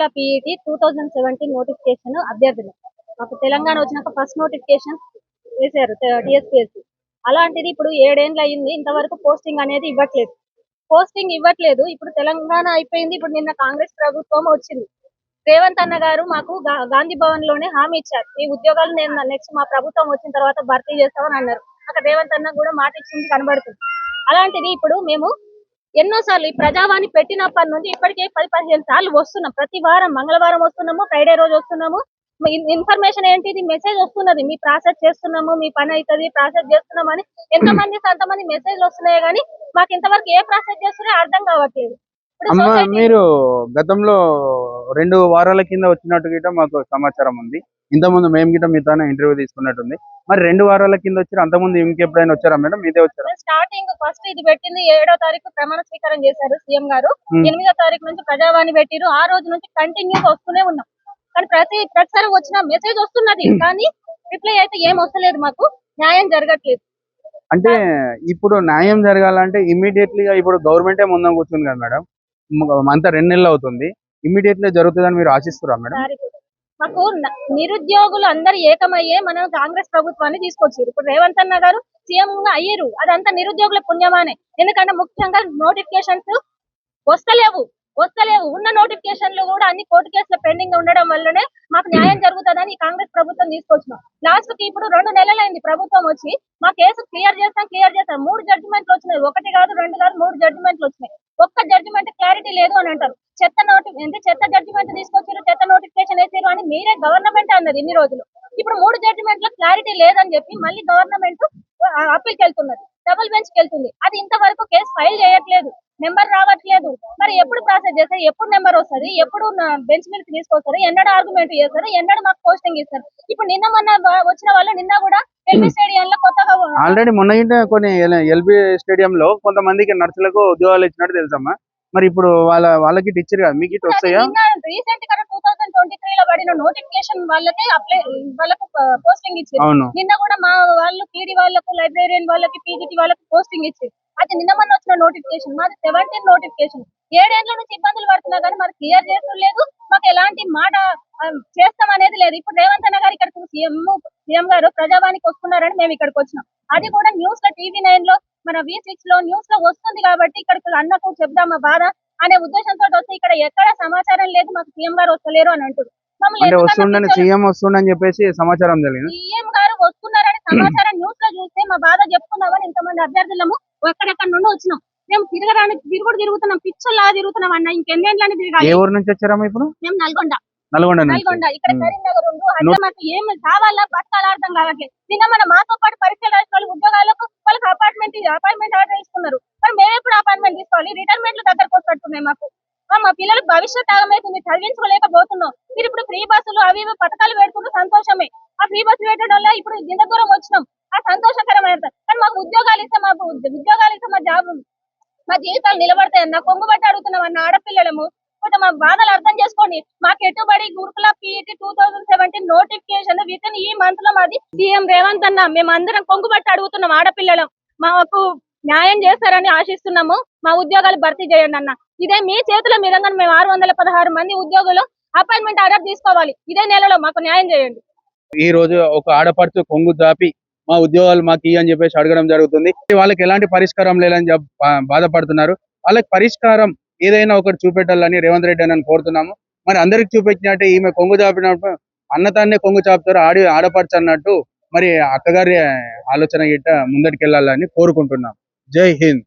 గురుకుల PET 2017 notification అభ్యర్థులు మాకు తెలంగాణ వచ్చినాక ఫస్ట్ నోటిఫికేషన్ వేశారు టీఎస్పీఎస్సీ. అలాంటిది ఇప్పుడు 7 ఏళ్ళు అయింది, ఇంతవరకు పోస్టింగ్ అనేది ఇవ్వట్లేదు. ఇప్పుడు తెలంగాణ అయిపోయింది, ఇప్పుడు నిన్న కాంగ్రెస్ ప్రభుత్వం వచ్చింది. రేవంత్ అన్న గారు మాకు గాంధీ భవన్ లోనే హామీ ఇచ్చారు, ఈ ఉద్యోగాలు నేను నెక్స్ట్ మా ప్రభుత్వం వచ్చిన తర్వాత భర్తీ చేస్తామని అన్నారు. అక్కడ రేవంత్ అన్న కూడా మాట ఇచ్చింది కనబడుతుంది. అలాంటిది ఇప్పుడు మేము ఎన్నోసార్లు ఈ ప్రజావాణి పెట్టినప్పటి నుంచి ఇప్పటికే 10-15 సార్లు వస్తున్నాం. ప్రతి వారం మంగళవారం వస్తున్నాము, ఫ్రైడే రోజు వస్తున్నాము. ఇన్ఫర్మేషన్ ఏంటిది, మెసేజ్ వస్తున్నది, మీ ప్రాసెస్ చేస్తున్నాము, మీ పని అవుతుంది, ప్రాసెస్ చేస్తున్నామని అంతమంది మెసేజ్లు వస్తున్నాయి, కానీ మాకు ఇంతవరకు ఏ ప్రాసెస్ చేస్తున్నారో అర్థం కావట్లేదు. మీరు గతంలో 2 వారాల కింద వచ్చినట్టు గిట్ట మాకు సమాచారం ఉంది. ఇంతకుముందు మేము గిట్ట మీతోనే ఇంటర్వ్యూ తీసుకున్నట్టుంది. మరి 2 వారాల కింద వచ్చారు, అంతకుముందు ఇంకెప్పుడైనా వచ్చారా మేడం? మీదే వచ్చారా? స్టార్టింగ్ ఫస్ట్ ఇది పెట్టింది 7వ తారీఖు ప్రమాణ స్వీకారం చేశారు సీఎం గారు. 8వ తారీఖు నుంచి ప్రజావాణి పెట్టిరు. ఆ రోజు నుంచి కంటిన్యూస్ వస్తూనే ఉన్నాం, కానీ ప్రతిసారి వచ్చిన మెసేజ్ వస్తున్నది, కానీ రిప్లై అయితే ఏం వస్తలేదు. మాకు న్యాయం జరగట్లేదు. అంటే ఇప్పుడు న్యాయం జరగాలంటే ఇమీడియట్లీ ఇప్పుడు గవర్నమెంటే ముందు కూర్చుంది కదా మేడం, అంతా 2 నెలలు అవుతుంది. ఇమీడియట్లీ జరుగుతుందని మీరు ఆశిస్తున్నారా మేడం? మాకు నిరుద్యోగులు అందరు ఏకమయ్యే మనం కాంగ్రెస్ ప్రభుత్వాన్ని తీసుకొచ్చారు. ఇప్పుడు రేవంత్ అన్న గారు సీఎం గా అయ్యారు, అదంతా నిరుద్యోగుల పుణ్యమానే. ఎందుకంటే ముఖ్యంగా నోటిఫికేషన్స్ వస్తలేవు. ఉన్న నోటిఫికేషన్లు కూడా అన్ని కోర్టు కేసుల పెండింగ్ ఉండడం వల్లనే మాకు న్యాయం జరుగుతుందని కాంగ్రెస్ ప్రభుత్వం తీసుకొచ్చినాం. లాస్ట్ కి ఇప్పుడు 2 నెలలైంది ప్రభుత్వం వచ్చి, మా కేసు క్లియర్ చేస్తాం 3 జడ్జిమెంట్లు వచ్చినాయి. 1 కాదు 2 కాదు 3 జడ్జిమెంట్లు వచ్చినాయి. ఒక్క జడ్జిమెంట్ క్లారిటీ లేదు అని అంటారు. చెత్త జడ్జిమెంట్ తీసుకొచ్చారు, చెత్త నోటిఫికేషన్ వేసారు అని మీరే గవర్నమెంట్ అన్నది ఇన్ని రోజులు. ఇప్పుడు 3 జడ్జిమెంట్ లో క్లారిటీ లేదని చెప్పి మళ్ళీ గవర్నమెంట్ అప్పీల్కి వెళ్తున్నది, డబుల్ బెంచ్ కి వెళ్తుంది. అది ఇంతవరకు కేసు ఫైల్ చేయట్లేదు, నెంబర్ రావట్లేదు. మరి ఎప్పుడు ప్రాసెస్ చేస్తారు, ఎప్పుడు నెంబర్ వస్తుంది, ఎప్పుడు బెంచ్ మీద తీసుకొస్తారు, ఎన్నడూ ఆర్గ్యుమెంట్ చేస్తారు, ఎన్నడూ మాకు పోస్టింగ్ ఇస్తారు. ఇప్పుడు నిన్న మొన్న వచ్చిన వాళ్ళు నిన్న కూడా ఎల్బీ స్టేడియం లో కొత్తగా ఆల్రెడీ మొన్న కొన్ని ఎల్బీ స్టేడియం లో కొంతమందికి నర్సులకు ఉద్యోగాలు ఇచ్చినట్టు తెలుసమ్మా. మరి ఇప్పుడు వాళ్ళకి టీచర్ కదా, మీకు ఇటు వస్తాయా? రీసెంట్ గా 2023 లో పడిన నోటిఫికేషన్ వాళ్ళకు పోస్టింగ్ ఇచ్చారు. నిన్న కూడా మా వాళ్ళు పీడీ వాళ్ళకు, లైబ్రేరియన్ వాళ్ళకి, పీజీటీ వాళ్ళకి పోస్టింగ్ ఇచ్చారు. అది నిన్న మొన్న వచ్చిన నోటిఫికేషన్. మాది 17 నోటిఫికేషన్. 7 ఏళ్ల నుంచి ఇబ్బందులు పడుతున్నా కానీ మరి క్లియర్ చేస్తలేదు. మాకు ఎలాంటి మాట చేస్తాం అనేది లేదు. ఇప్పుడు రేవంత్ అన్న గారు ఇక్కడికి సీఎం గారు ప్రజావాణికి వస్తున్నారని మేము ఇక్కడికి వచ్చినాం. అది కూడా న్యూస్ లో TV9 లో, మన V6 లో న్యూస్ లో వస్తుంది కాబట్టి ఇక్కడికి అన్నకు చెప్దాం మా బాధ అనే ఉద్దేశంతో వస్తే ఇక్కడ ఎక్కడ సమాచారం లేదు, మాకు సీఎం గారు వస్తలేరు అని అంటారు. సీఎం వస్తుండని చెప్పేసి సమాచారం తెలియదు. సీఎం గారు వస్తున్నారని సమాచారం న్యూస్ లో చూస్తే మా బాధ చెప్పుకున్నామని ఇంతమంది అభ్యర్థులము ఎక్కడెక్కడ నుండి వచ్చినాం. మేము తిరుగుతున్నాం, పిచ్చల్లా తిరుగుతున్నాం అన్న. ఇంకెన్నేళ్ళని తిరగాలి. ఏ ఊరు నుంచి వచ్చారమ్మా ఇప్పుడు? మేము నల్గొండ. ఇక్కడ కరీంనగర్ ఉండు. అంటే మాకు ఏం కావాలా బతకాల అర్థం కావట్లేదు. నిన్న మన మాతో పాటు పరీక్షలు రాసిన వాళ్ళు ఉద్యోగాలకు వాళ్ళకి అపాయింట్మెంట్ ఆర్డర్ ఇస్తున్నారు. మరి మేము ఎప్పుడు అపాయింట్మెంట్ తీసుకోవాలి? రిటైర్మెంట్లు దగ్గరకు వస్తున్నాయి. మాకు మా పిల్లలకు భవిష్యత్ ఆగమైతుంది, చదివించుకోలేకపోతున్నాం. మీరు ఇప్పుడు ఫ్రీ బస్సులు అవి ఇవి పథకాలు పెడుతున్నారు, సంతోషమే. ఆ ఫ్రీ బస్సు పెట్టడం వల్ల ఇప్పుడు ఇంత దూరం వచ్చినాం, ఆ సంతోషకరమైన. కానీ మాకు ఉద్యోగాలు ఇస్తే మా జాబ్ మా జీవితాలు నిలబడతాయన్న కొంగుబట్టి అడుగుతున్నాం అన్న ఆడపిల్లలము. కొంచెం మా బాధలు అర్థం చేసుకోండి. మాకు ఎటుబడి గురుకుల పీఈటీ 2017 నోటిఫికేషన్ వితిన్ ఈ మంత్ లో మాది సీఎం రేవంత్ అన్న మేమందరం కొంగుబట్టి అడుగుతున్నాం ఆడపిల్లలం. మాకు న్యాయం చేస్తారని ఆశిస్తున్నాము. మా ఉద్యోగాలు భర్తీ చేయండి అన్న. ఇదే మీ చేతుల మీదంగా మేము 616 మంది ఉద్యోగులు అపాయింట్మెంట్ ఆర్డర్ తీసుకోవాలి. ఇదే నెలలో మాకు న్యాయం చేయండి. ఈ రోజు ఒక ఆడపడుచు కొంగు జాపి మా ఉద్యోగాలు మాకు అని చెప్పేసి అడగడం జరుగుతుంది. వాళ్ళకి ఎలాంటి పరిష్కారం లేదని బాధపడుతున్నారు. వాళ్ళకి పరిష్కారం ఏదైనా ఒకటి చూపెట్టాలని రేవంత్ రెడ్డి అని కోరుతున్నాము. మరి అందరికి చూపించినట్టే ఈమె కొంగు చాపినప్పుడు అన్నతాన్నే కొంగు చాపుతారు ఆడపడుచు అన్నట్టు మరి అక్కగారి ఆలోచన గిట్ట ముందటికి వెళ్ళాలని కోరుకుంటున్నాం. జై హింద్.